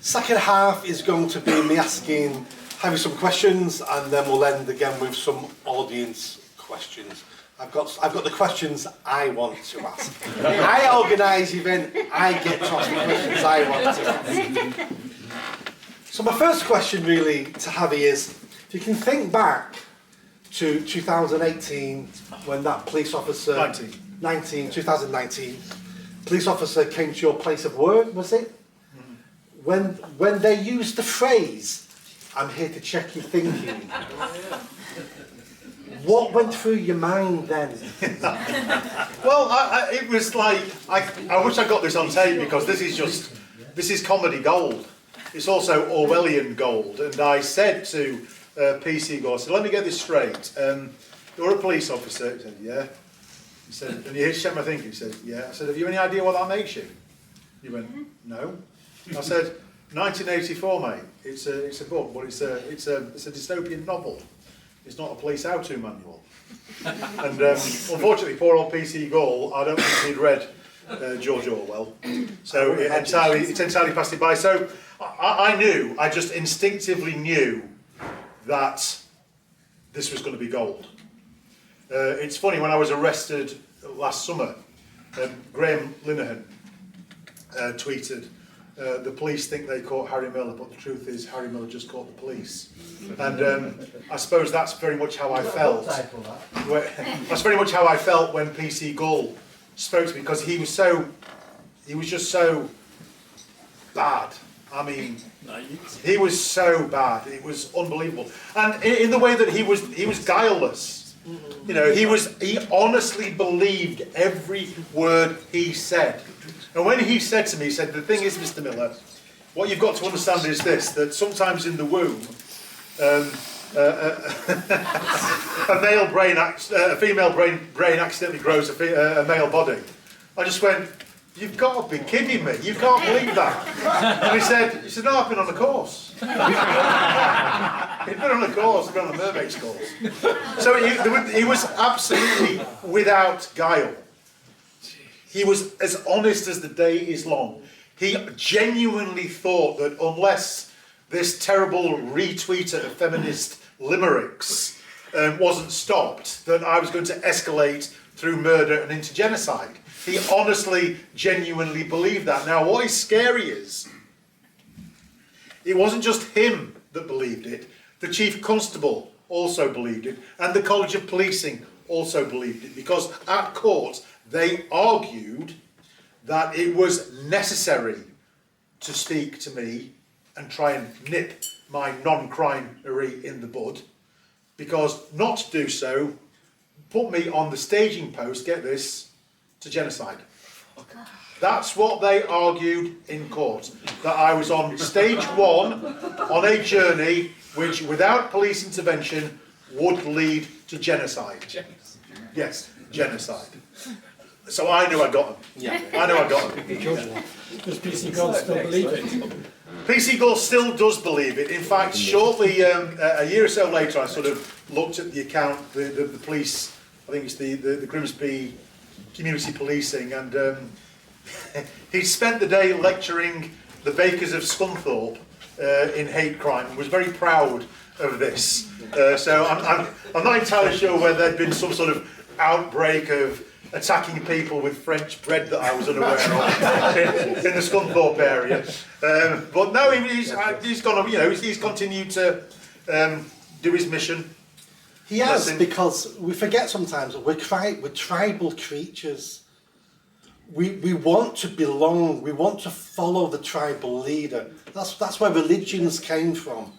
Second half is going to be me asking Harry some questions, and then we'll end again with some audience questions. I've got the questions I want to ask. I organise the event, I get to ask the questions I want to ask. So my first question really to Harry is, if you can think back to 2018 when that police officer... 2019, police officer came to your place of work, was it? When they used the phrase, "I'm here to check your thinking," what went through your mind then? Well, it was like, I wish I got this on tape, because this is comedy gold. It's also Orwellian gold. And I said to PC Gore, I said, let me get this straight. You're a police officer. He said, yeah. He said, and you check my thinking. He said, yeah. I said, have you any idea what that makes you? He went, no. I said, 1984, mate. It's a book, but it's a dystopian novel. It's not a police how-to manual. And unfortunately, poor old PC Gall, I don't think he'd read George Orwell, so it entirely passed it by. So I just instinctively knew that this was going to be gold. It's funny, when I was arrested last summer, Graham Linehan tweeted, the police think they caught Harry Miller, but the truth is Harry Miller just caught the police. And I suppose that's very much how I felt. That's very much how I felt when PC Gall spoke to me, because he was just so bad. I mean, he was so bad. It was unbelievable. And in the way that he was guileless. You know, he honestly believed every word he said. And when he said to me, he said, the thing is, Mr. Miller, what you've got to understand is this, that sometimes in the womb, a female brain accidentally grows a male body. I just went, you've got to be kidding me, you can't believe that. And he said, no, I've been on a course. He'd been on a course, he'd been on a mermaid's course. So he was absolutely without guile. He was as honest as the day is long. He genuinely thought that unless this terrible retweeter of feminist limericks wasn't stopped, that I was going to escalate through murder and into genocide. He honestly, genuinely believed that. Now, what is scary is, it wasn't just him that believed it. The Chief Constable also believed it, and the College of Policing also believed it, because at court, they argued that it was necessary to speak to me and try and nip my non-crimery in the bud, because not to do so put me on the staging post, get this, to genocide. That's what they argued in court, that I was on stage one on a journey which, without police intervention, would lead to genocide. Yes, genocide. So I knew I got him. Yeah. I knew I got him. Does PC Gold still believe it? PC Gold still does believe it. In fact, shortly, a year or so later, I sort of looked at the account, the police, I think it's the Grimsby Community Policing, and he spent the day lecturing the bakers of Scunthorpe in hate crime, and was very proud of this. So I'm not entirely sure whether there'd been some sort of outbreak of attacking people with French bread that I was unaware of in the Scunthorpe area. But no, he's gone. You know, he's continued to do his mission. He has, because we forget sometimes that we're tribal creatures. We want to belong. We want to follow the tribal leader. That's where religions came from.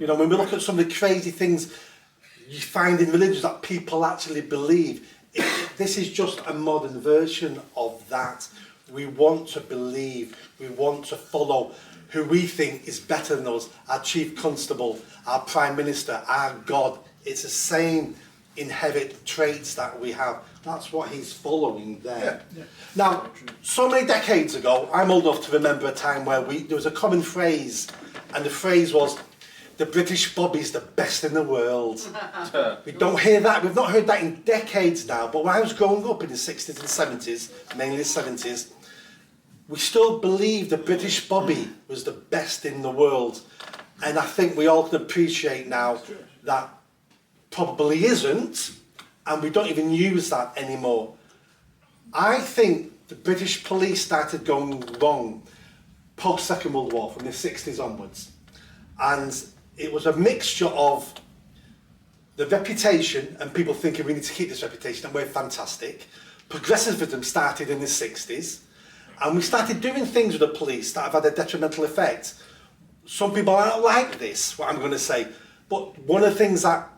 You know, when we look at some of the crazy things you find in religions that people actually believe, this is just a modern version of that. We want to believe, we want to follow who we think is better than us, our Chief Constable, our Prime Minister, our God. It's the same inherent traits that we have. That's what he's following there. Yeah. Now, so many decades ago, I'm old enough to remember a time where there was a common phrase, and the phrase was, the British Bobby's the best in the world. We don't hear that, we've not heard that in decades now, but when I was growing up in the 60s and 70s, mainly the 70s, we still believe the British Bobby was the best in the world. And I think we all can appreciate now that probably isn't, and we don't even use that anymore. I think the British police started going wrong post-Second World War, from the 60s onwards. And it was a mixture of the reputation and people thinking we need to keep this reputation and we're fantastic. Progressivism started in the 60s, and we started doing things with the police that have had a detrimental effect. Some people don't like this, what I'm going to say, but one of the things that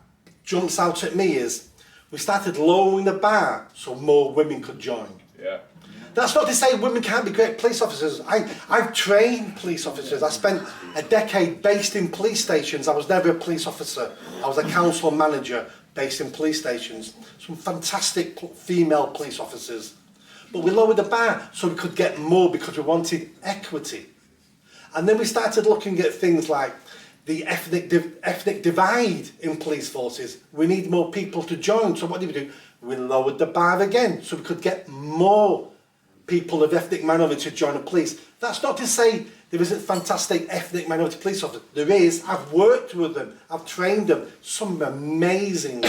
jumps out at me is we started lowering the bar so more women could join. Yeah. That's not to say women can't be great police officers. I've trained police officers. I spent a decade based in police stations. I was never a police officer. I was a council manager based in police stations. Some fantastic female police officers. But we lowered the bar so we could get more because we wanted equity. And then we started looking at things like the ethnic divide in police forces. We need more people to join. So what did we do? We lowered the bar again so we could get more people of ethnic minority to join the police. That's not to say there isn't fantastic ethnic minority police officers. There is. I've worked with them. I've trained them. Some amazing.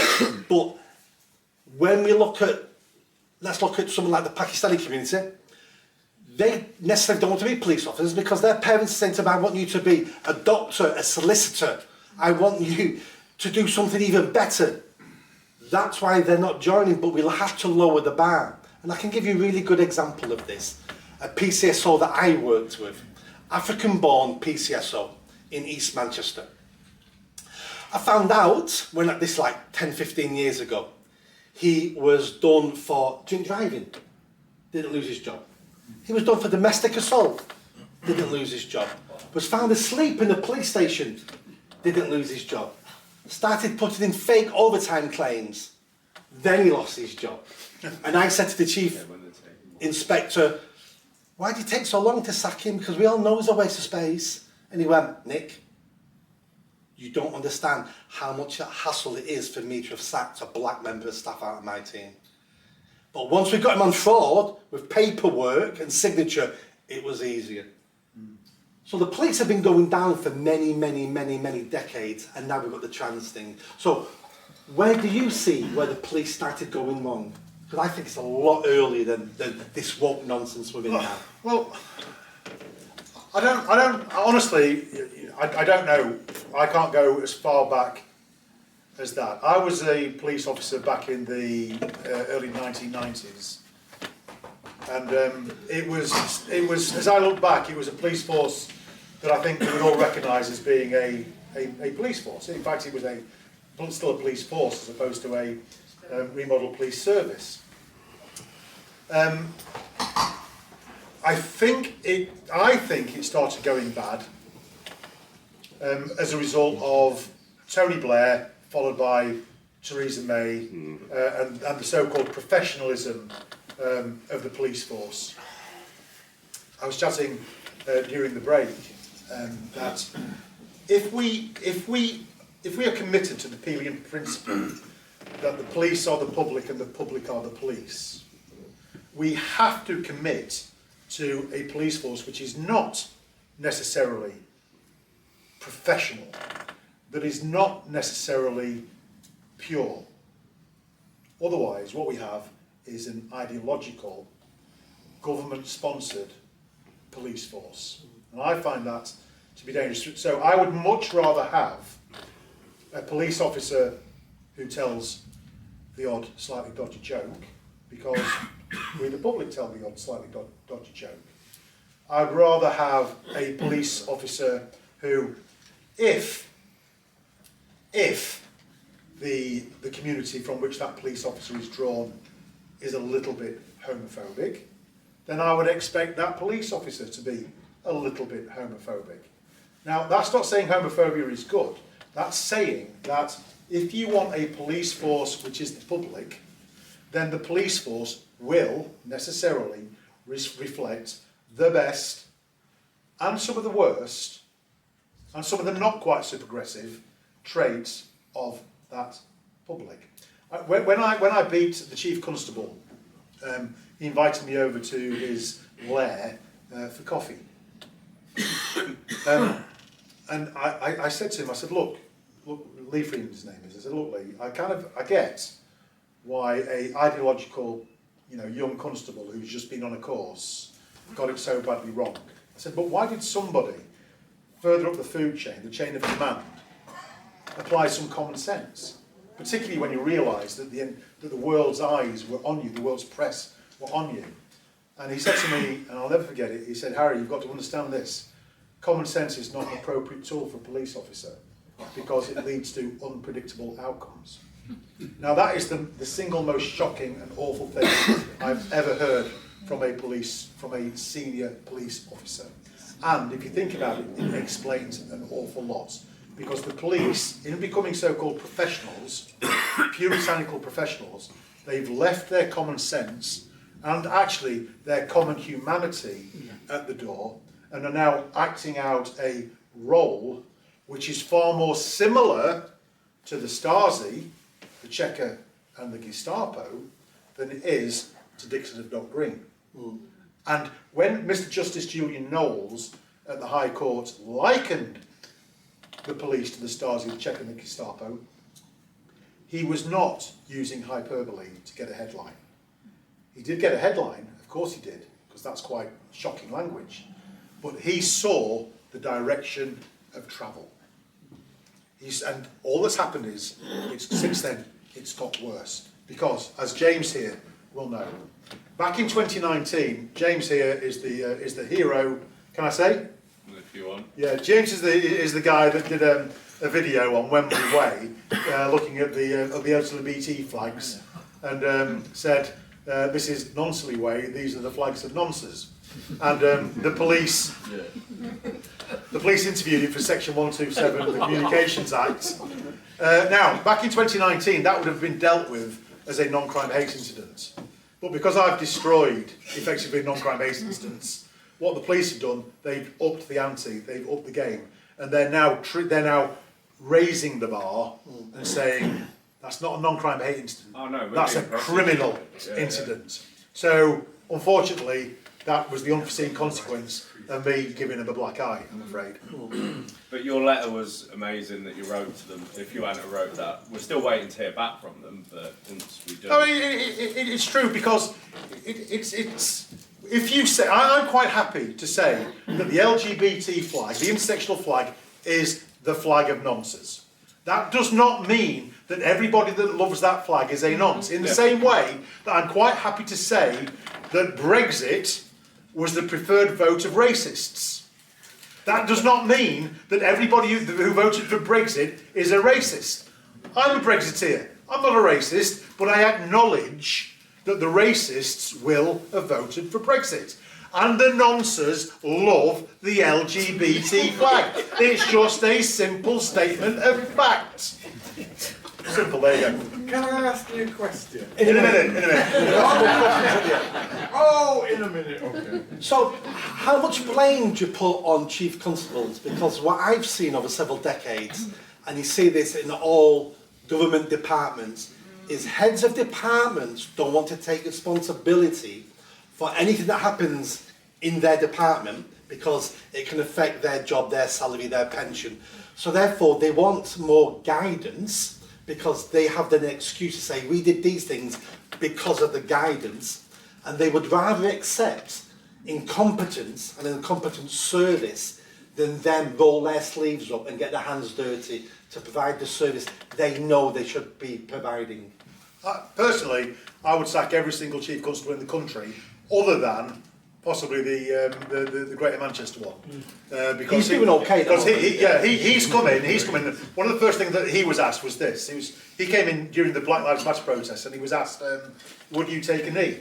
But when we look at, let's look at someone like the Pakistani community, they necessarily don't want to be police officers because their parents say to them, I want you to be a doctor, a solicitor. I want you to do something even better. That's why they're not joining, but we'll have to lower the bar. And I can give you a really good example of this. A PCSO that I worked with, African-born PCSO in East Manchester. I found out, when this like 10, 15 years ago, he was done for drink driving, didn't lose his job. He was done for domestic assault, didn't lose his job. Was found asleep in the police station, didn't lose his job. Started putting in fake overtime claims, then he lost his job. And I said to the chief inspector, why did it take so long to sack him? Because we all know it's a waste of space. And he went, Nick, you don't understand how much a hassle it is for me to have sacked a black member of staff out of my team. But once we got him on fraud, with paperwork and signature, it was easier. So the police have been going down for many, many, many, many decades, and now we've got the trans thing. So where do you see where the police started going wrong? Because I think it's a lot earlier than this woke nonsense we're in now. Well, I don't, honestly, I don't know. I can't go as far back as that. I was a police officer back in the early 1990s. And it was, as I look back, it was a police force that I think we would all recognise as being a police force. In fact, it was still a police force as opposed to a remodeled police service. I think it started going bad as a result of Tony Blair, followed by Theresa May, and the so-called professionalism of the police force. I was chatting during the break that if we are committed to the Pelian principle that the police are the public and the public are the police, we have to commit to a police force which is not necessarily professional, that is not necessarily pure. Otherwise, what we have is an ideological, government-sponsored police force. And I find that to be dangerous. So I would much rather have a police officer who tells the odd slightly dodgy joke, because we the public tell the odd slightly dodgy joke. I'd rather have a police officer who, if the community from which that police officer is drawn is a little bit homophobic, then I would expect that police officer to be a little bit homophobic. Now, that's not saying homophobia is good. That's saying that if you want a police force which is the public, then the police force will necessarily reflect the best and some of the worst and some of the not quite so progressive traits of that public. When I beat the chief constable, he invited me over to his lair for coffee. And I said to him, I said, look, Lee Freeman's name is. I said, look, Lee, I get why a ideological, young constable who's just been on a course got it so badly wrong. I said, but why did somebody further up the food chain, the chain of command, apply some common sense? Particularly when you realise that the world's eyes were on you, the world's press were on you. And he said to me, and I'll never forget it, he said, Harry, you've got to understand this. Common sense is not an appropriate tool for a police officer because it leads to unpredictable outcomes. Now that is the single most shocking and awful thing I've ever heard from a senior police officer. And if you think about it, it explains an awful lot. Because the police, in becoming so-called professionals, puritanical professionals, they've left their common sense and actually their common humanity at the door and are now acting out a role which is far more similar to the Stasi, the Cheka and the Gestapo than it is to Dixon of Dock Green. Mm. And when Mr. Justice Julian Knowles at the High Court likened the police to the Stasi, the Cheka and the Gestapo, he was not using hyperbole to get a headline. He did get a headline, of course he did, because that's quite shocking language. But he saw the direction of travel. And all that's happened is, since then, it's got worse. Because, as James here will know, back in 2019, James here is the hero. Can I say? If you want. Yeah, James is the guy that did a video on Wembley Way, looking at the LGBT flags, and said, "This is Nonsley Way. These are the flags of nonces." And the police interviewed him for Section 127 of the Communications Act. Now, back in 2019, that would have been dealt with as a non-crime hate incident. But because I've destroyed, effectively, non-crime hate incidents, what the police have done, they've upped the ante, they've upped the game, and they're now raising the bar and saying that's not a non-crime hate incident. Oh, no, that's a criminal incident. Yeah. So, unfortunately, that was the unforeseen consequence of me giving them a black eye, I'm afraid. But your letter was amazing that you wrote to them. If you hadn't wrote that, we're still waiting to hear back from them. But once we do, I mean, it's true because it's. If you say, I'm quite happy to say that the LGBT flag, the intersectional flag, is the flag of nonces. That does not mean that everybody that loves that flag is a nonce. In the same way that I'm quite happy to say that Brexit was the preferred vote of racists. That does not mean that everybody who voted for Brexit is a racist. I'm a Brexiteer. I'm not a racist, but I acknowledge that the racists will have voted for Brexit. And the nonces love the LGBT flag. It's just a simple statement of fact. Simple, there you go. Can I ask you a question? In a minute. Oh, in a minute, okay. So, how much blame do you put on chief constables? Because what I've seen over several decades, and you see this in all government departments, is heads of departments don't want to take responsibility for anything that happens in their department because it can affect their job, their salary, their pension. So therefore they want more guidance because they have an excuse to say we did these things because of the guidance, and they would rather accept incompetence and incompetent service than them roll their sleeves up and get their hands dirty to provide the service they know they should be providing. Personally, I would sack every single chief constable in the country, other than possibly the Greater Manchester one. Because he's doing okay. Because he's come in. One of the first things that he was asked was this. He came in during the Black Lives Matter protest, and he was asked, "Would you take a knee?"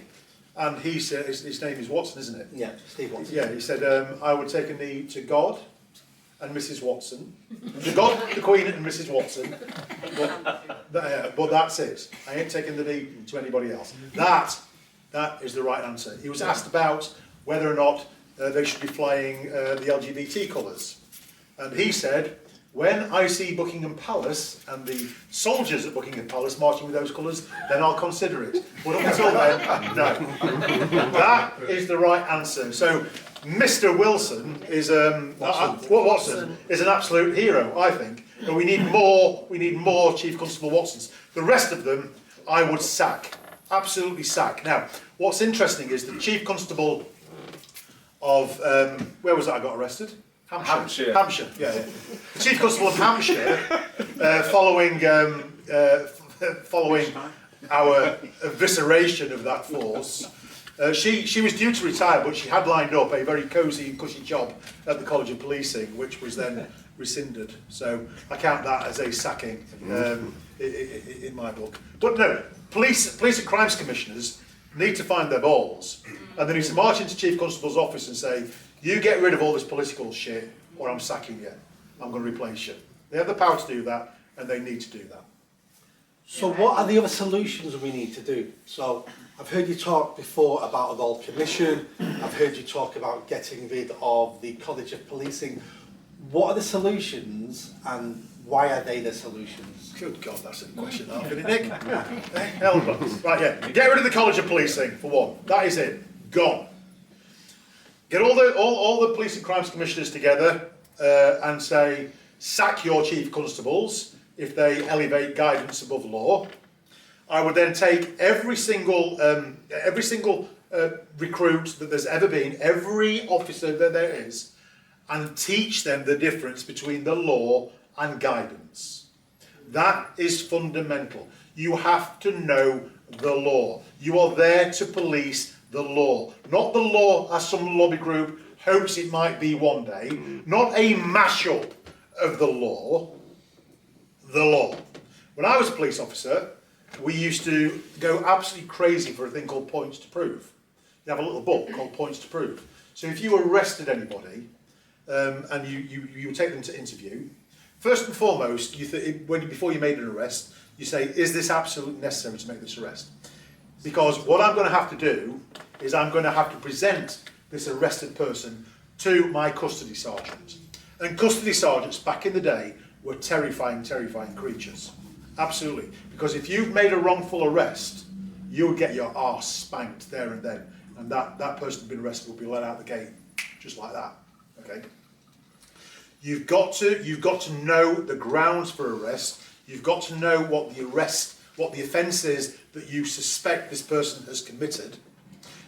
And he said, his name is Watson, isn't it? Yeah, Steve Watson. Yeah, he said, "I would take a knee to God and Mrs. Watson, to God, the Queen, and Mrs. Watson. But that's it. I ain't taking the knee to anybody else." That is the right answer. He was asked about whether or not they should be flying the LGBT colours, and he said, When I see Buckingham Palace and the soldiers at Buckingham Palace marching with those colours, then I'll consider it. But up until then, no. That is the right answer. So, Mr. Wilson is Watson is an absolute hero, I think. And we need more Chief Constable Watsons. The rest of them, I would sack, absolutely sack. Now, what's interesting is the Chief Constable of where was that I got arrested? Hampshire. Yeah. The Chief Constable of Hampshire, following our evisceration of that force, she was due to retire, but she had lined up a very cosy and cushy job at the College of Policing, which was then rescinded. So I count that as a sacking in my book. But no, police and crimes commissioners need to find their balls, and they need to march into Chief Constable's office and say, you get rid of all this political shit, or I'm sacking you. I'm going to replace you. They have the power to do that, and they need to do that. So what are the other solutions we need to do? So I've heard you talk before about a Royal Commission. I've heard you talk about getting rid of the College of Policing. What are the solutions, and why are they the solutions? Good God, that's a question, isn't it, Nick? Right, yeah. Get rid of the College of Policing, for one. That is it. Gone. Get all the police and crimes commissioners together and say, sack your chief constables if they elevate guidance above law. I would then take every single recruit that there's ever been, every officer that there is, and teach them the difference between the law and guidance. That is fundamental. You have to know the law. You are there to police the law, not the law as some lobby group hopes it might be one day, not a mashup of the law, the law. When I was a police officer, we used to go absolutely crazy for a thing called points to prove. You have a little book called Points to Prove. So if you arrested anybody and you would take them to interview, first and foremost, before you made an arrest, you say, is this absolutely necessary to make this arrest? Because what I'm going to have to do is I'm going to have to present this arrested person to my custody sergeant. And custody sergeants back in the day were terrifying, terrifying creatures. Absolutely. Because if you've made a wrongful arrest, you would get your arse spanked there and then. And that person who's been arrested will be let out the gate just like that. Okay? You've got to know the grounds for arrest. You've got to know what the offence is that you suspect this person has committed.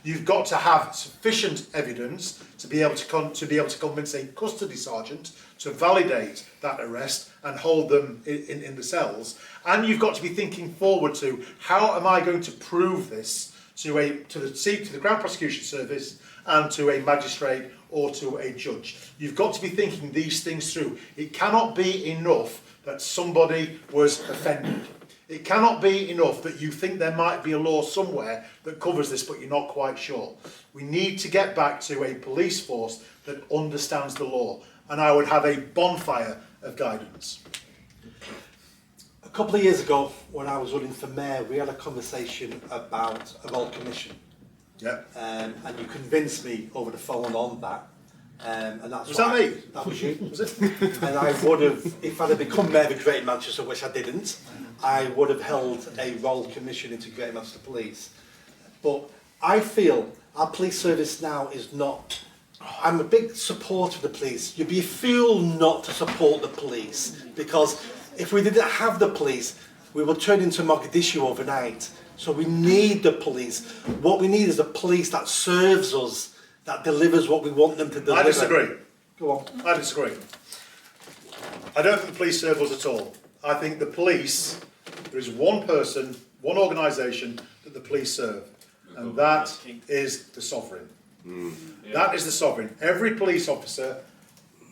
You've got to have sufficient evidence to be able to convince a custody sergeant to validate that arrest and hold them in the cells. And you've got to be thinking forward to, how am I going to prove this to the Crown Prosecution Service and to a magistrate or to a judge? You've got to be thinking these things through. It cannot be enough that somebody was offended. It cannot be enough that you think there might be a law somewhere that covers this, but you're not quite sure. We need to get back to a police force that understands the law, and I would have a bonfire of guidance. A couple of years ago, when I was running for mayor, we had a conversation about a Royal Commission. Yeah. And you convinced me over the phone on that. And that's Was that me? That was you. Was it? And I would have, if I'd have become Mayor of Greater Manchester, which I didn't, I would have held a Royal Commission into Greater Manchester Police. But I feel our police service now is not... I'm a big supporter of the police. You'd be a fool not to support the police, because if we didn't have the police, we would turn into Mogadishu overnight. So we need the police. What we need is a police that serves us, that delivers what we want them to deliver. I disagree. Go on. I disagree. I don't think the police serve us at all. I think the police, there is one person, one organisation that the police serve, and that is the sovereign. That is the sovereign. Every police officer,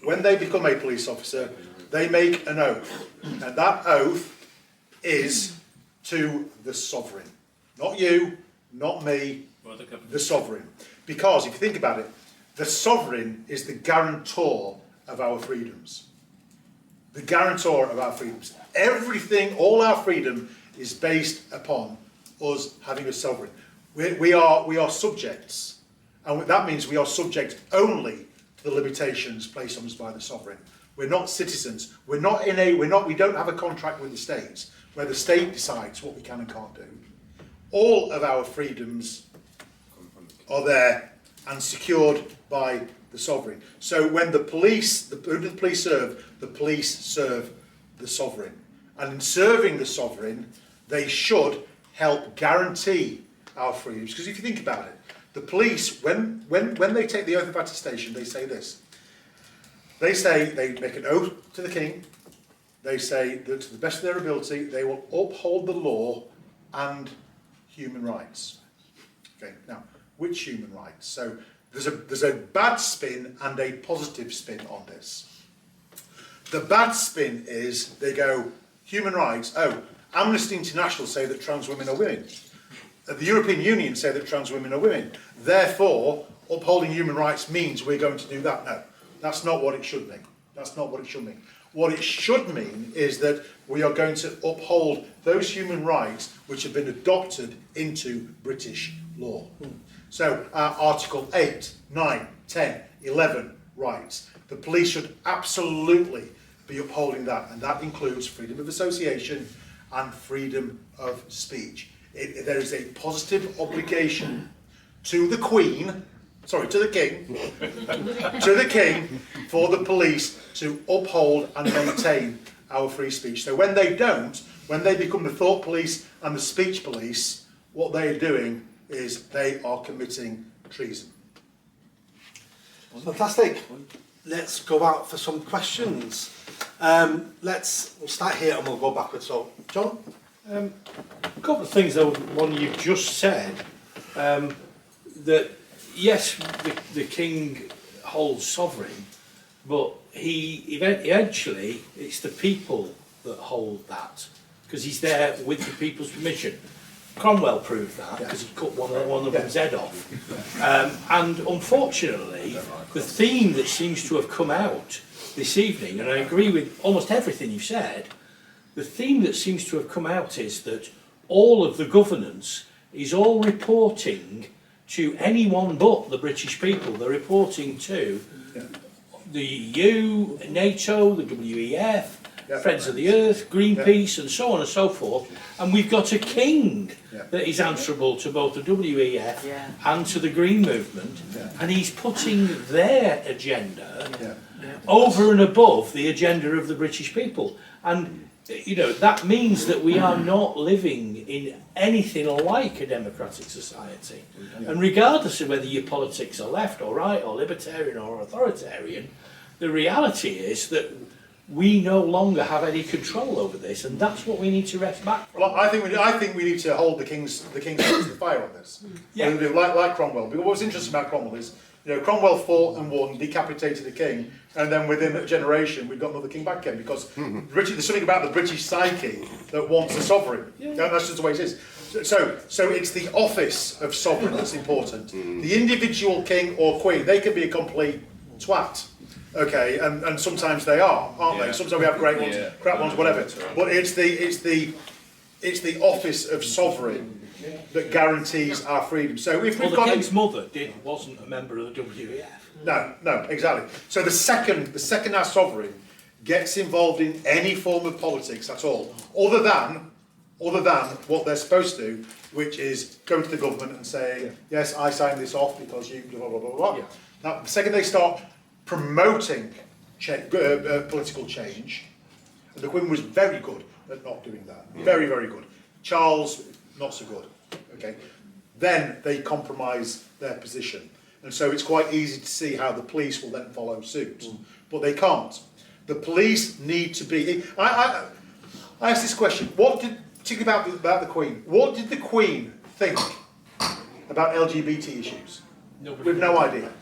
when they become a police officer, they make an oath, and that oath is to the sovereign. Not you, not me, the sovereign. Because if you think about it, the sovereign is the guarantor of our freedoms. The guarantor of our freedoms. Everything, all our freedom is based upon us having a sovereign. We are subjects. And that means we are subject only to the limitations placed on us by the sovereign. We're not citizens. We don't have a contract with the states where the state decides what we can and can't do. All of our freedoms are there and secured by the sovereign. So when the police, who do the police serve? The police serve the sovereign. And in serving the sovereign, they should help guarantee our freedoms. Because if you think about it, the police, when they take the oath of attestation, they say this. They say, they make an oath to the king. They say that to the best of their ability, they will uphold the law and human rights. Okay, now, which human rights? So there's a bad spin and a positive spin on this. The bad spin is they go, human rights, oh, Amnesty International say that trans women are women. The European Union say that trans women are women. Therefore, upholding human rights means we're going to do that. No, that's not what it should mean. That's not what it should mean. What it should mean is that we are going to uphold those human rights which have been adopted into British law. So Article 8, 9, 10, 11 rights. The police should absolutely be upholding that, and that includes freedom of association and freedom of speech. There is a positive obligation to the Queen, sorry, to the King, to the King, for the police to uphold and maintain our free speech. So when they don't, when they become the thought police and the speech police, what they are doing is they are committing treason. Fantastic. Let's go out for some questions. We'll start here and we'll go backwards. So, John? A couple of things though, one you just said, that yes, the king holds sovereign, but eventually it's the people that hold that, because he's there with the people's permission. Cromwell proved that because he cut one of them's head off. And unfortunately, the theme that seems to have come out this evening, and I agree with almost everything you've said, the theme that seems to have come out is that all of the governance is all reporting to anyone but the British people. They're reporting to the EU, NATO, the WEF, Friends of the Earth, Greenpeace, and so on and so forth. And we've got a king that is answerable to both the WEF and to the Green Movement, and he's putting their agenda over and above the agenda of the British people. And you know, that means that we are not living in anything like a democratic society. And regardless of whether your politics are left or right or libertarian or authoritarian, the reality is that we no longer have any control over this, and that's what we need to rest back from. Well, I think we need to hold the king's feet to the fire on this. Yeah. We'll do like Cromwell. Because what's interesting about Cromwell is, you know, Cromwell fought and won, decapitated a king, and then within a generation we've got another king back again, because there's something about the British psyche that wants a sovereign. That's just the way it is. So it's the office of sovereign that's important. The individual king or queen, they can be a complete twat. Okay, and sometimes they are, aren't they? Sometimes we have great ones, crap ones, whatever. But it's the office of sovereign that guarantees our freedom. So if we've Well, the got king's mother wasn't a member of the WEF. no, exactly. So the second our sovereign gets involved in any form of politics at all, other than what they're supposed to do, which is go to the government and say, yes, I signed this off because you blah blah blah blah. Now, the second they start promoting political change, and the Queen was very good at not doing that. Very, very good. Charles, not so good. Okay, then they compromise their position, and so it's quite easy to see how the police will then follow suit, but they can't. The police need to be. I asked this question. Particularly about the Queen. What did the Queen think about LGBT issues? We've no idea.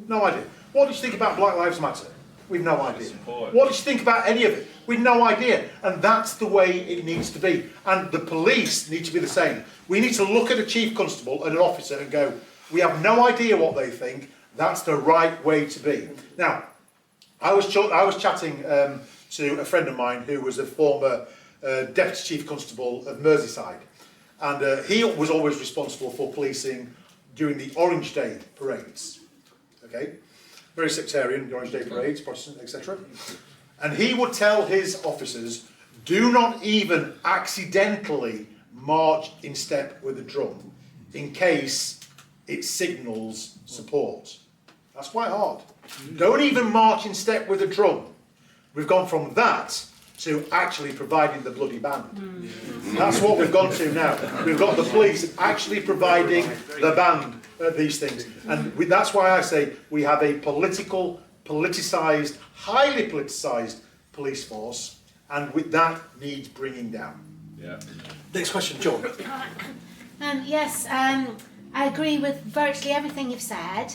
No idea. What did she think about Black Lives Matter? We've no idea. What did she think about any of it? We've no idea. And that's the way it needs to be. And the police need to be the same. We need to look at a chief constable and an officer and go, we have no idea what they think. That's the right way to be. Now, I was chatting to a friend of mine who was a former Deputy Chief Constable of Merseyside. And he was always responsible for policing during the Orange Day parades. Okay? Very sectarian, the Orange Day parades, Protestant, etc. And he would tell his officers, do not even accidentally march in step with the drum in case it signals support. That's quite hard. Don't even march in step with the drum. We've gone from that to actually providing the bloody band. That's what we've gone to now. We've got the police actually providing the band at these things. And that's why I say we have a politicised, highly politicised police force, and with that needs bringing down. Yeah. Next question, John. Yes, I agree with virtually everything you've said.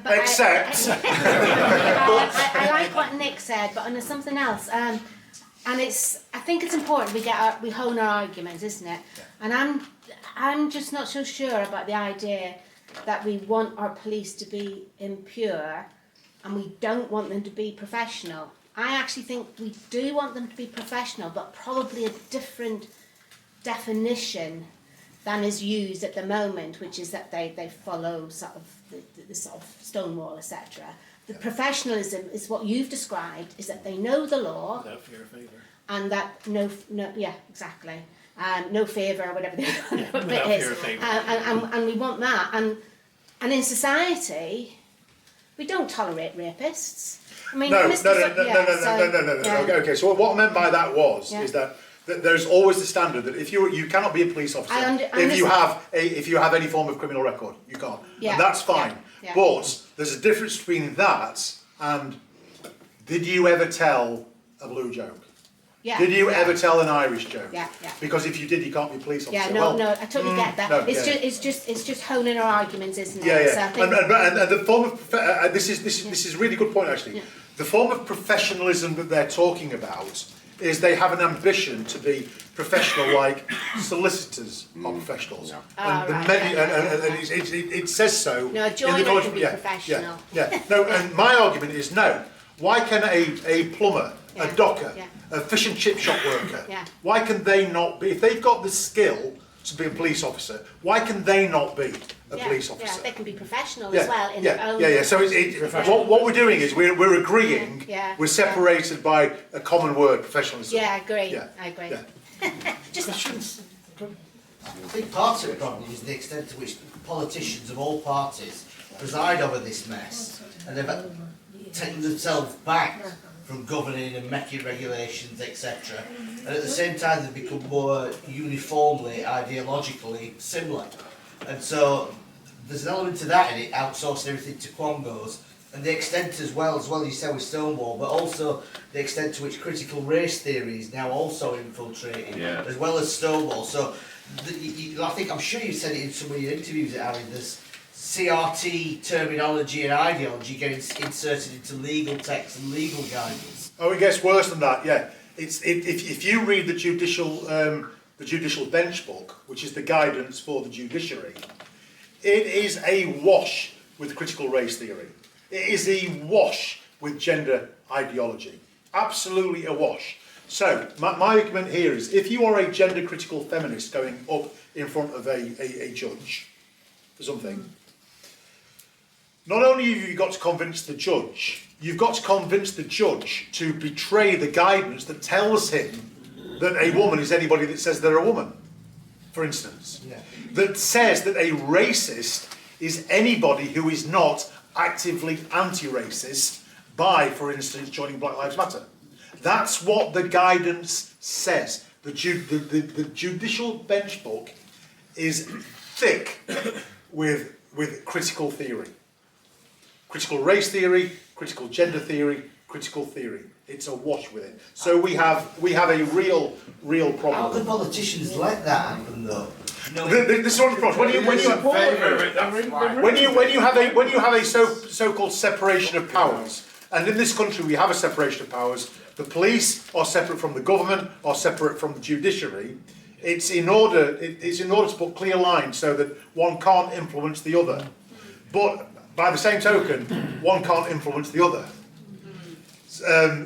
But Except. I like what Nick said, but on something else. And I think it's important we hone our arguments, isn't it? And I'm just not so sure about the idea that we want our police to be impure and we don't want them to be professional. I actually think we do want them to be professional, but probably a different definition than is used at the moment, which is that they follow sort of the sort of Stonewall, etc. The professionalism is what you've described, is that they know the law, Without fear or favour. and that no favour or whatever the Without bit is, fear or favour. and we want that, and in society we don't tolerate rapists. I mean, No. yeah. Okay, so what I meant by that was Yeah. is that there's always the standard that if you cannot be a police officer if you have any form of criminal record, you can't, Yeah, and that's fine. yeah. But there's a difference between that and did you ever tell a blue joke? Yeah, Did you yeah. ever tell an Irish joke? Yeah, yeah. Because if you did, you can't be a police officer. Yeah, Well, no, I totally get that. no, it's yeah. just honing our arguments, isn't it? Yeah. So I think, And the form of this is a really good point actually. Yeah. The form of professionalism that they're talking about is they have an ambition to be professional, like solicitors are professionals. Ah, And, right, many, yeah. and it says so. No, a in the joiner college- can be professional. Yeah. No, and my argument is no. Why can a plumber, Yeah, a docker, yeah. a fish and chip shop worker, Yeah. why can they not be? If they've got the skill to be a police officer, why can they not be a police officer? Yeah, they can be professional as well in their own. Yeah. So what we're doing is we're agreeing. Yeah, We're separated by a common word, professionalism. Yeah, I agree. Yeah, I agree. yeah. Questions? I think part of the problem is the extent to which politicians of all parties preside over this mess and they've taken themselves back from governing and making regulations, etc. And at the same time they've become more uniformly, ideologically similar. And so there's an element to that in it, outsourcing everything to Quongos, and the extent as well you said with Stonewall, but also the extent to which critical race theory is now also infiltrating, Yeah. as well as Stonewall. So I'm sure you said it in some of your interviews, Alan, there's CRT terminology and ideology getting inserted into legal text and legal guidance. Oh, it gets worse than that. Yeah, if you read the judicial bench book, which is the guidance for the judiciary, it is a wash with critical race theory. It is a wash with gender ideology. Absolutely a wash. So my argument here is, if you are a gender critical feminist going up in front of a judge for something, not only have you got to convince the judge, you've got to convince the judge to betray the guidance that tells him that a woman is anybody that says they're a woman, for instance. Yeah. That says that a racist is anybody who is not actively anti-racist by, for instance, joining Black Lives Matter. That's what the guidance says. The judicial bench book is thick with critical theory. Critical race theory, critical gender theory, critical theory. It's a wash with it. So we have a real How can problem. politicians let that happen though? This is what the problem. When you have a so-called separation of powers, and in this country we have a separation of powers. The police are separate from the government, are separate from the judiciary. It's in order to put clear lines so that one can't influence the other. But by the same token, one can't influence the other.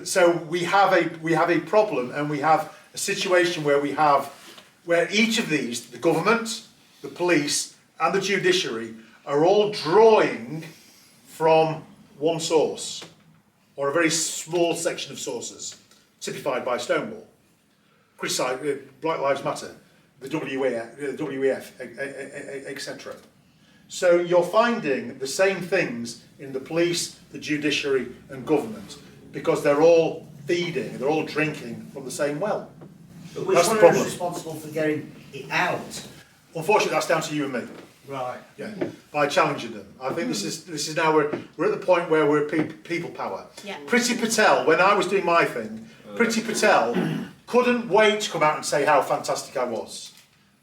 So we have a problem, and we have a situation where each of these, the government, the police, and the judiciary, are all drawing from one source. or a very small section of sources, typified by Stonewall, criticise Black Lives Matter, the WEF, etc. So you're finding the same things in the police, the judiciary and government, because they're all feeding, they're all drinking from the same well. But which That's the one problem. is responsible for getting it out? Unfortunately, that's down to you and me. Right. Yeah, by challenging them. I think this is now we're at the point where we're people power. Yeah. Priti Patel, when I was doing my thing, Priti Patel couldn't wait to come out and say how fantastic I was,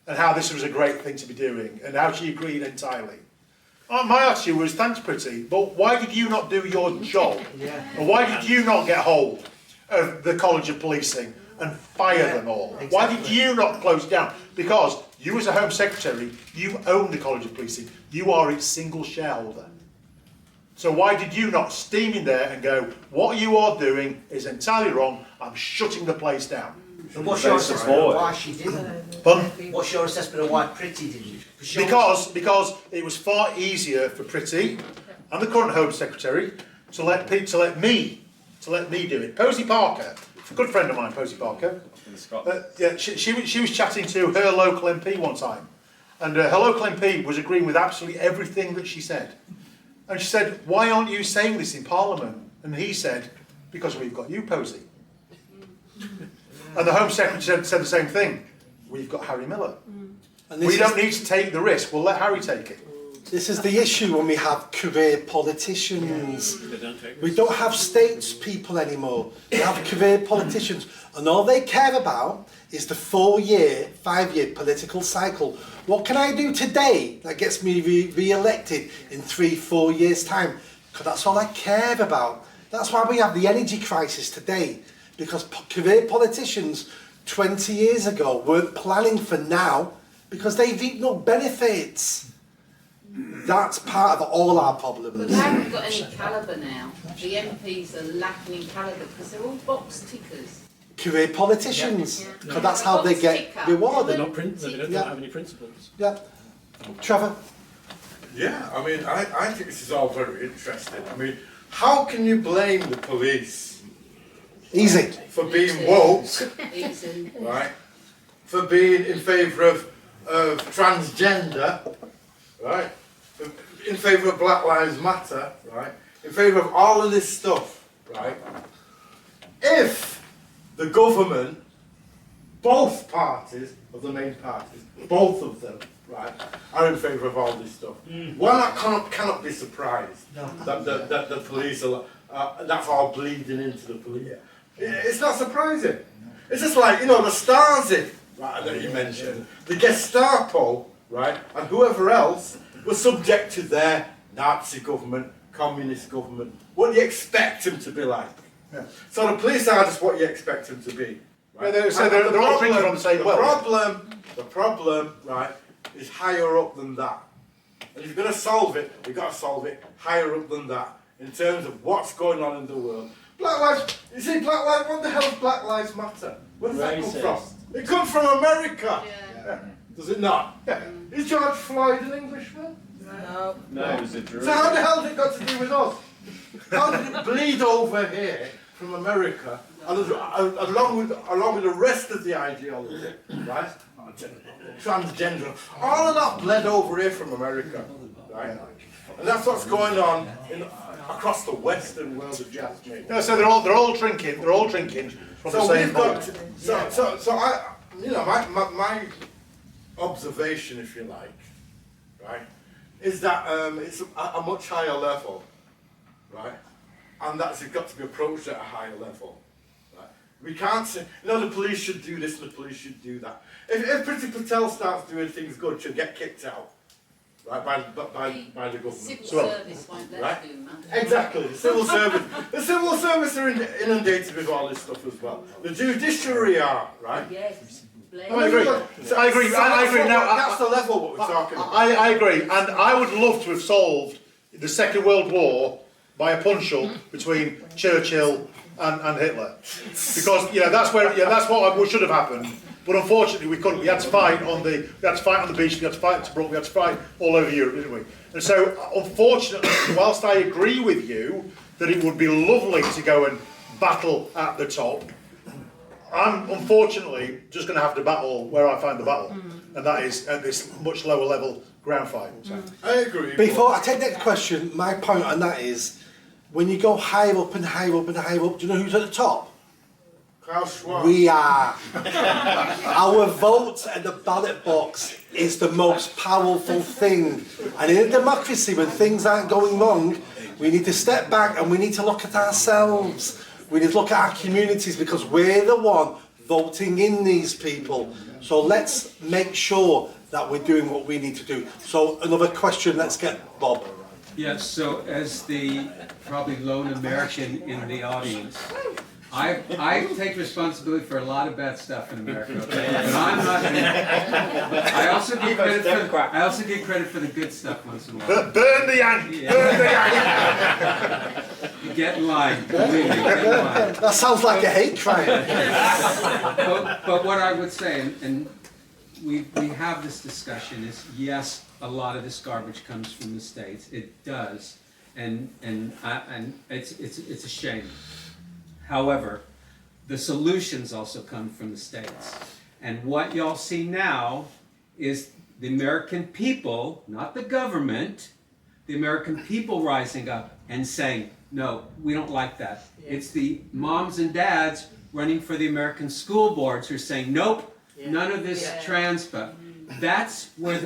and how this was a great thing to be doing, and how she agreed entirely. My attitude was, thanks Priti, but why did you not do your job? Yeah. And why did you not get hold of the College of Policing and fire them all? Exactly. Why did you not close it down? Because you as a Home Secretary, you own the College of Policing. You are its single shareholder. So why did you not steam in there and go, what you are doing is entirely wrong, I'm shutting the place down? And what's your assessment of why she didn't? Pardon? What's your assessment of why Priti didn't? Because it was far easier for Priti and the current Home Secretary to let me do it. Posy Parker, a good friend of mine, Posy Parker. In Scotland. Yeah, she was chatting to her local MP one time, and her local MP was agreeing with absolutely everything that she said. And she said, "Why aren't you saying this in Parliament?" And he said, "Because we've got you, Posy." And the Home Secretary said the same thing. We've got Harry Miller. And We don't need to take the risk. We'll let Harry take it. This is the issue when we have career politicians. We don't have statespeople anymore. We have career politicians. And all they care about is the 4-year, 5-year political cycle. What can I do today that gets me re-elected in 3-4 years' time? Because that's all I care about. That's why we have the energy crisis today. Because career politicians 20 years ago weren't planning for now because they reap no benefits. That's part of all our But problems. they haven't got any calibre now. The MPs are lacking in calibre because they're all box tickers. Career politicians, Yeah. because that's how they get Box ticker. rewarded. They don't Yeah. have any principles. Yeah. Trevor? Yeah, I mean, I think this is all very interesting. I mean, how can you blame the police Easy. for being woke, Easy. right? For being in favour of transgender, right? In favour of Black Lives Matter, right? In favour of all of this stuff, right? If the government, both parties of the main parties, both of them, right, are in favour of all this stuff, one cannot be surprised that the police are, that's all bleeding into the police. It's not surprising. It's just like, you know, the Stasi, right, that you mentioned, the Gestapo, right, and whoever else was subject to their Nazi government, communist government. What do you expect them to be like? Yeah. So the police are just what you expect them to be. Right? Yeah, so And they're all drinking from the same well. The problem, right, is higher up than that. And if you're going to solve it, you've got to solve it higher up than that in terms of what's going on in the world. Black Lives, you see, Black Lives, what the hell is Black Lives Matter? Where does that come from? It comes from America. Yeah. Does it not? Yeah. Is George Floyd an Englishman? No. No, it was a Druid. So how the hell has it got to do with us? How did it bleed over here from America, and along with the rest of the ideology, right? Transgender, all of that bled over here from America, right? And that's what's going on across the Western world, if you ask me. No, so they're all drinking from the So same we've bowl. got so I, you know, my observation, if you like, right, is that it's a much higher level, right, and that's got to be approached at a higher level, right. We can't say, you know, the police should do this and the police should do that. If Priti Patel starts doing things good, she'll get kicked out, right, by the government. Civil So- service won't let Right. us do that. Exactly. The civil service are inundated with all this stuff as well. The judiciary are, right? Yes. Blame. I agree. So I agree. I agree. Now, that's the level what we're talking about. I agree, and I would love to have solved the Second World War by a punch-up between Churchill and Hitler, because that's what should have happened. But unfortunately, we couldn't. We had to fight on the beach. We had to fight in Tobruk. We had to fight all over Europe, didn't we? And so, unfortunately, whilst I agree with you that it would be lovely to go and battle at the top. I'm unfortunately just going to have to battle where I find the battle, and that is at this much lower level ground fight. So. I agree. Before I take the next question, my point on that is, when you go higher up and higher up and higher up, do you know who's at the top? Klaus Schwab. We are. Our vote at the ballot box is the most powerful thing. And in a democracy, when things aren't going wrong, we need to step back and we need to look at ourselves. We need to look at our communities, because we're the one voting in these people. So let's make sure that we're doing what we need to do. So another question, let's get Bob. Yes, so as the probably lone American in the audience, I take responsibility for a lot of bad stuff in America, okay? But I'm not. I also get credit for the good stuff once in a while. Burn the Yank! Yeah. Burn the Yank! You get in line, believe me, get in line. That sounds like a hate crime. But what I would say, and we have this discussion, is yes, a lot of this garbage comes from the States. It does, and it's a shame. However, the solutions also come from the States. And what y'all see now is the American people, not the government, the American people rising up and saying, no, we don't like that. Yeah. It's the moms and dads running for the American school boards who are saying, nope, none of this trans stuff. That's where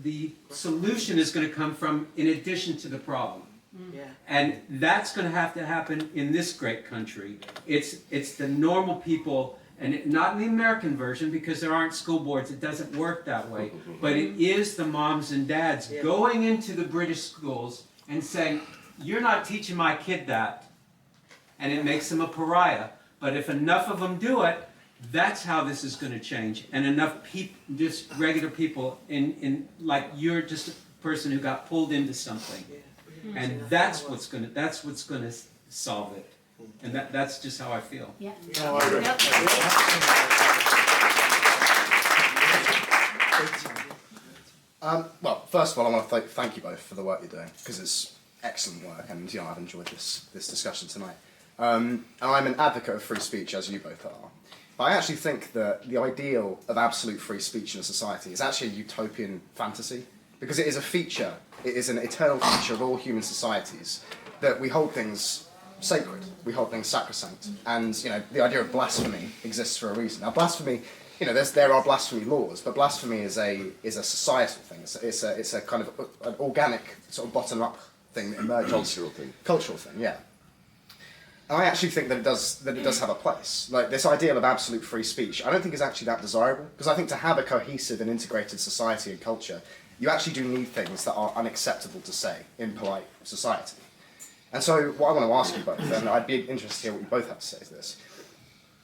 the solution is going to come from, in addition to the problem. Yeah. And that's going to happen in this great country. It's the normal people, and not in the American version, because there aren't school boards. It doesn't work that way. But it is the moms and dads going into the British schools and saying, you're not teaching my kid that. And it makes them a pariah. But if enough of them do it, that's how this is going to change. And enough people, just regular people, like you're just a person who got pulled into something. And that's what's gonna solve it, and that's just how I feel. Yeah. Well, first of all, I want to thank you both for the work you're doing, because it's excellent work, and I've enjoyed this discussion tonight. And I'm an advocate of free speech, as you both are. But I actually think that the ideal of absolute free speech in a society is actually a utopian fantasy, because it is a feature. It is an eternal feature of all human societies that we hold things sacred, we hold things sacrosanct, and the idea of blasphemy exists for a reason. Now, blasphemy, there are blasphemy laws, but blasphemy is a societal thing. It's a kind of an organic sort of bottom up thing that emerges. Cultural thing, yeah. And I actually think that it does have a place. Like, this ideal of absolute free speech, I don't think is actually that desirable, because I think to have a cohesive and integrated society and culture, you actually do need things that are unacceptable to say in polite society. And so what I want to ask you both, and I'd be interested to hear what you both have to say to this,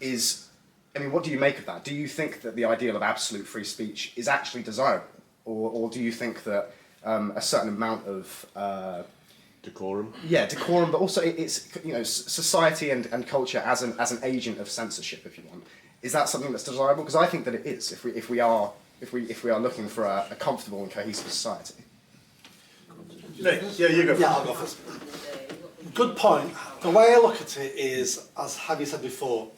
is, what do you make of that? Do you think that the ideal of absolute free speech is actually desirable? Or do you think that a certain amount of... decorum? Yeah, decorum, but also it's, society and culture as an agent of censorship, if you want. Is that something that's desirable? Because I think that it is, if we are looking for a comfortable and cohesive society. Nick, you go first. Yeah, I'll go first. Good point. The way I look at it is, as Javi said before,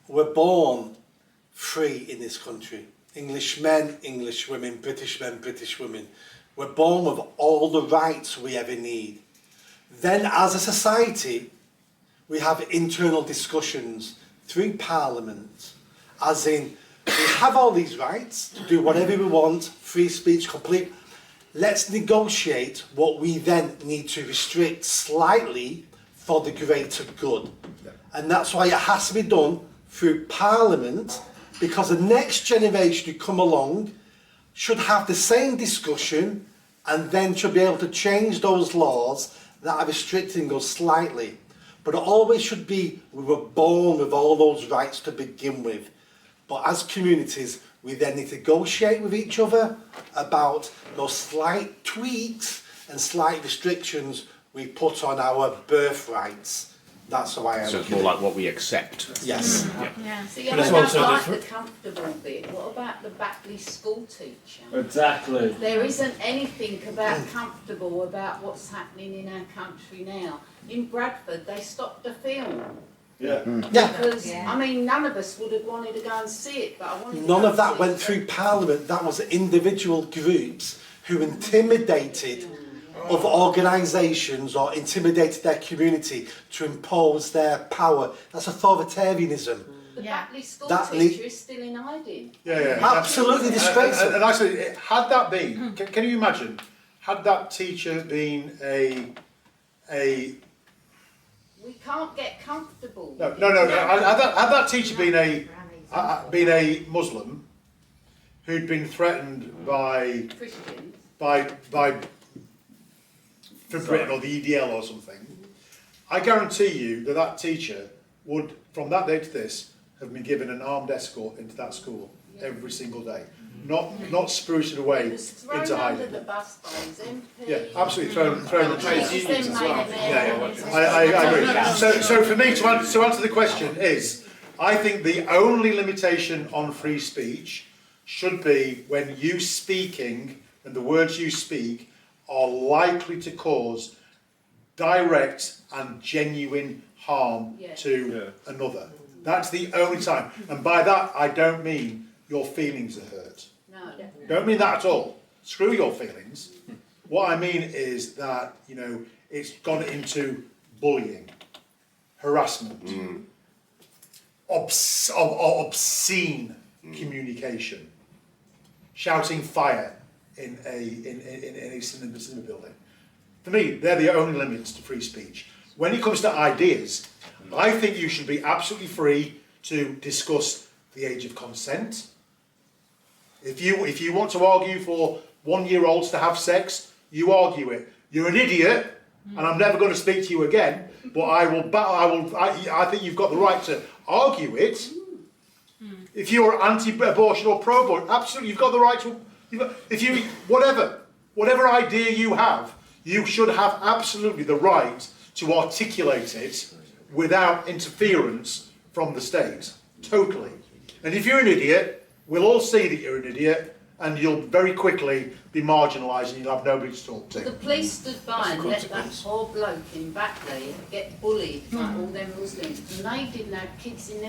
we're born free in this country. English men, English women, British men, British women. We're born with all the rights we ever need. Then, as a society, we have internal discussions through Parliament, as in, we have all these rights to do whatever we want, free speech, complete. Let's negotiate what we then need to restrict slightly for the greater good. Yeah. And that's why it has to be done through Parliament, because the next generation who come along should have the same discussion and then should be able to change those laws that are restricting us slightly. But it always should be, we were born with all those rights to begin with. But as communities, we then need to negotiate with each other about those slight tweaks and slight restrictions we put on our birthrights. That's how I am. So it's more like what we accept. Yes. Yeah. See, I But it's don't also like different. the comfortable bit. What about the Batley school teacher? Exactly. There isn't anything about comfortable about what's happening in our country now. In Bradford, they stopped the film. Yeah. Yeah. Because, I mean, none of us would have wanted to go and see it, but I wanted to None go of that and went see it. through Parliament. That was individual groups who intimidated other organisations or intimidated their community to impose their power. That's authoritarianism. The Yeah. Batley school That teacher is still in hiding. Yeah. Absolutely disgraceful. And actually, had that been, can you imagine, had that teacher been a We can't get comfortable. no, had that teacher been a Muslim who'd been threatened by Christians. for Britain or the EDL or something, I guarantee you that that teacher would, from that day to this, have been given an armed escort into that school every single day, not spirited away He was thrown into under hiding. the bus by his MP. Yeah, absolutely thrown. Which is then made an I agree. So for me, to answer the question is, I think the only limitation on free speech should be when you speaking and the words you speak are likely to cause direct and genuine harm to another. That's the only time. And by that, I don't mean your feelings are hurt. No. Don't mean that at all. Screw your feelings. What I mean is that, it's gone into bullying, harassment, obscene communication, shouting fire in a cinema building. For me, they're the only limits to free speech. When it comes to ideas, I think you should be absolutely free to discuss the age of consent. If you want to argue for 1-year-olds to have sex, you argue it. You're an idiot, and I'm never going to speak to you again. But I think you've got the right to argue it. If you're anti-abortion or pro-abortion, absolutely, you've got the right to. Whatever idea you have, you should have absolutely the right to articulate it without interference from the state. Totally. And if you're an idiot, we'll all see that you're an idiot, and you'll very quickly be marginalised and you'll have nobody to talk to. The police stood by and let that poor bloke in Batley get bullied by all them Muslims, and they didn't have kids in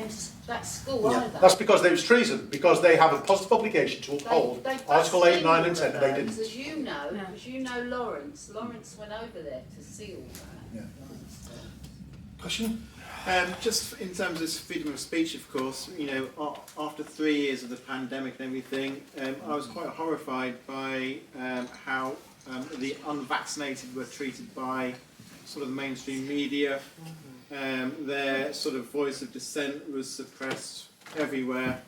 that school either. That's because there was treason, because they have a positive obligation to uphold Article 8, 9 and 10, and they didn't. As you know, Lawrence went over there to see all that. Question? Just in terms of freedom of speech, of course, after 3 years of the pandemic and everything, I was quite horrified by how the unvaccinated were treated by sort of the mainstream media. Their sort of voice of dissent was suppressed everywhere.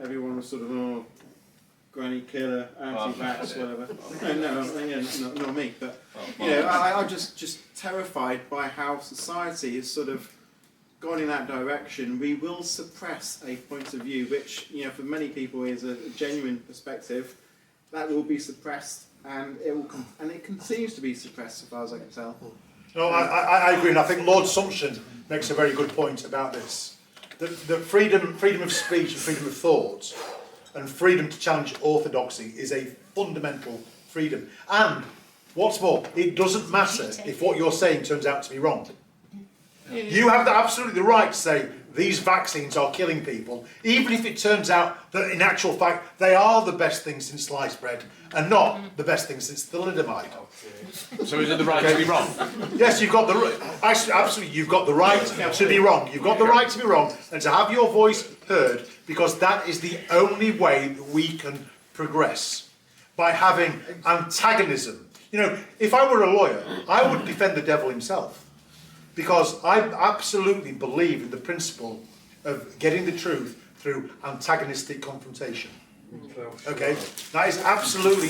Everyone was sort of, granny killer, anti-vax, whatever. Not me, but I'm just terrified by how society is sort of gone in that direction. We will suppress a point of view, which for many people is a genuine perspective. That will be suppressed, and it continues to be suppressed, as far as I can tell. No, I agree, and I think Lord Sumption makes a very good point about this. The freedom of speech and freedom of thought and freedom to challenge orthodoxy is a fundamental freedom. And what's more, it doesn't matter if what you're saying turns out to be wrong. You have absolutely the right to say these vaccines are killing people, even if it turns out that in actual fact they are the best thing since sliced bread and not the best thing since thalidomide. So is it the right to be wrong? Yes, you've got the right. Absolutely, you've got the right to be wrong. You've got the right to be wrong and to have your voice heard, because that is the only way that we can progress, by having antagonism. If I were a lawyer, I would defend the devil himself. Because I absolutely believe in the principle of getting the truth through antagonistic confrontation. Okay? That is absolutely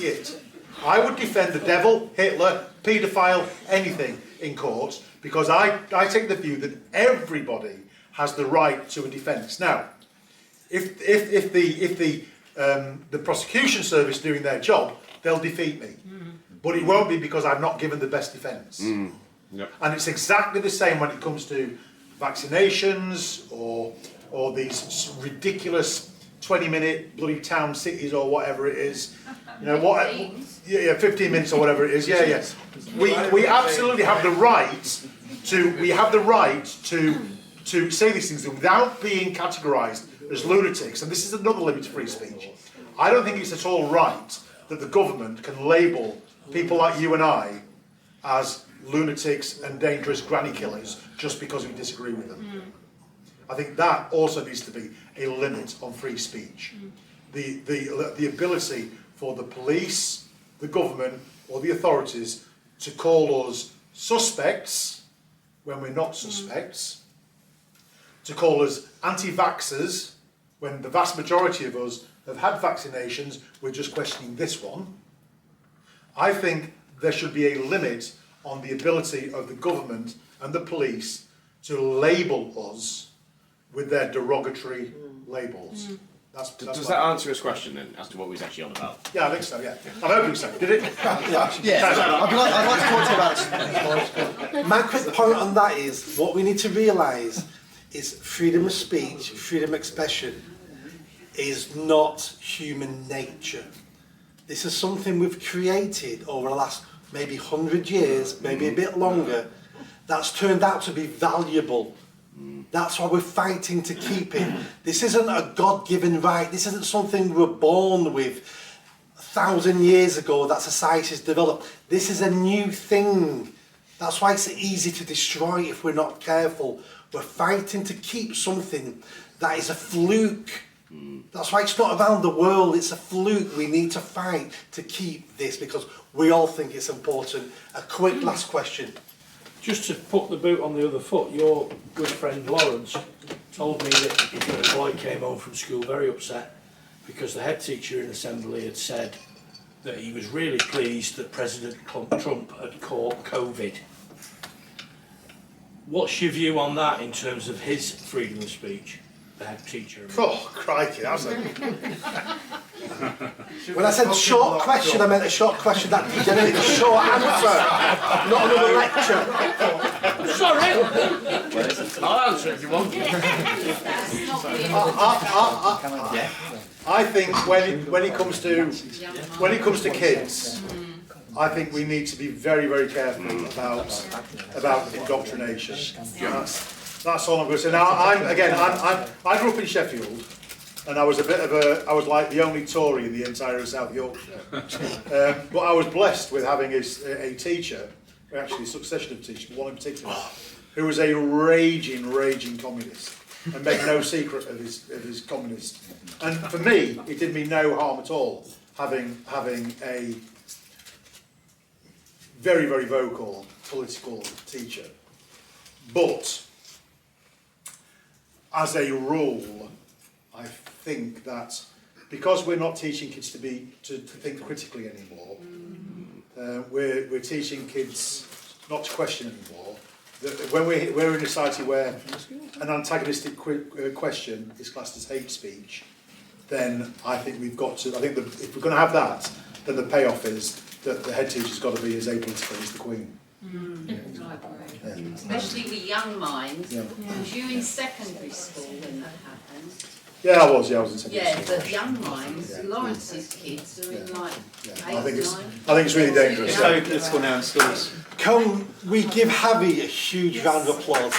it. I would defend the devil, Hitler, paedophile, anything in court, because I take the view that everybody has the right to a defence. Now, if the prosecution service doing their job, they'll defeat me. But it won't be because I've not given the best defence. Yep. And it's exactly the same when it comes to vaccinations or these ridiculous 20-minute bloody town cities or whatever it is. You know what? 15 minutes or whatever it is. Yeah. We absolutely have the right to say these things without being categorised as lunatics. And this is another limit to free speech. I don't think it's at all right that the government can label people like you and I as lunatics and dangerous granny killers just because we disagree with them. I think that also needs to be a limit on free speech. The ability for the police, the government, or the authorities to call us suspects when we're not suspects, to call us anti-vaxxers when the vast majority of us have had vaccinations, we're just questioning this one. I think there should be a limit on the ability of the government and the police to label us with their derogatory labels. Does that answer his question then, as to what we was actually on about? Yeah, I think so, yeah. I'm hoping so. Did it? I'd like to talk to you about my quick point on that is, what we need to realise is freedom of speech, freedom of expression is not human nature. This is something we've created over the last maybe 100 years, maybe a bit longer, that's turned out to be valuable. That's why we're fighting to keep it. This isn't a God-given right. This isn't something we were born with 1,000 years ago that society's developed. This is a new thing. That's why it's easy to destroy if we're not careful. We're fighting to keep something that is a fluke. That's why it's not around the world, it's a fluke. We need to fight to keep this because we all think it's important. A quick last question. Just to put the boot on the other foot, your good friend Lawrence told me that his little boy came home from school very upset because the head teacher in assembly had said that he was really pleased that President Trump had caught COVID. What's your view on that in terms of his freedom of speech, the head teacher? Oh, crikey, that's a... When I said short question, I meant a short question that generated a short answer, not another lecture. Sorry! I'll answer if you want. I think when it comes to kids, I think we need to be very, very careful about indoctrination. That's all I'm going to say. Now, I grew up in Sheffield, and I was I was like the only Tory in the entire of South Yorkshire. But I was blessed with having a teacher, actually a succession of teachers, one in particular, who was a raging communist and made no secret of his communist. And for me, it did me no harm at all having a very, very vocal political teacher. But as a rule, I think that because we're not teaching kids to think critically anymore, we're teaching kids not to question anymore. That when we're in a society where an antagonistic question is classed as hate speech, then I think we've got to. I think that if we're going to have that, then the payoff is that the head teacher's got to be as apolitical as the Queen. Especially with young minds. Was you in secondary school when that happened? Yeah, I was in secondary Yeah, school. but young minds, Lawrence's kids are in like 8, I think 9. it's really dangerous. It's very political now in schools. Can we give Harry a huge round of applause?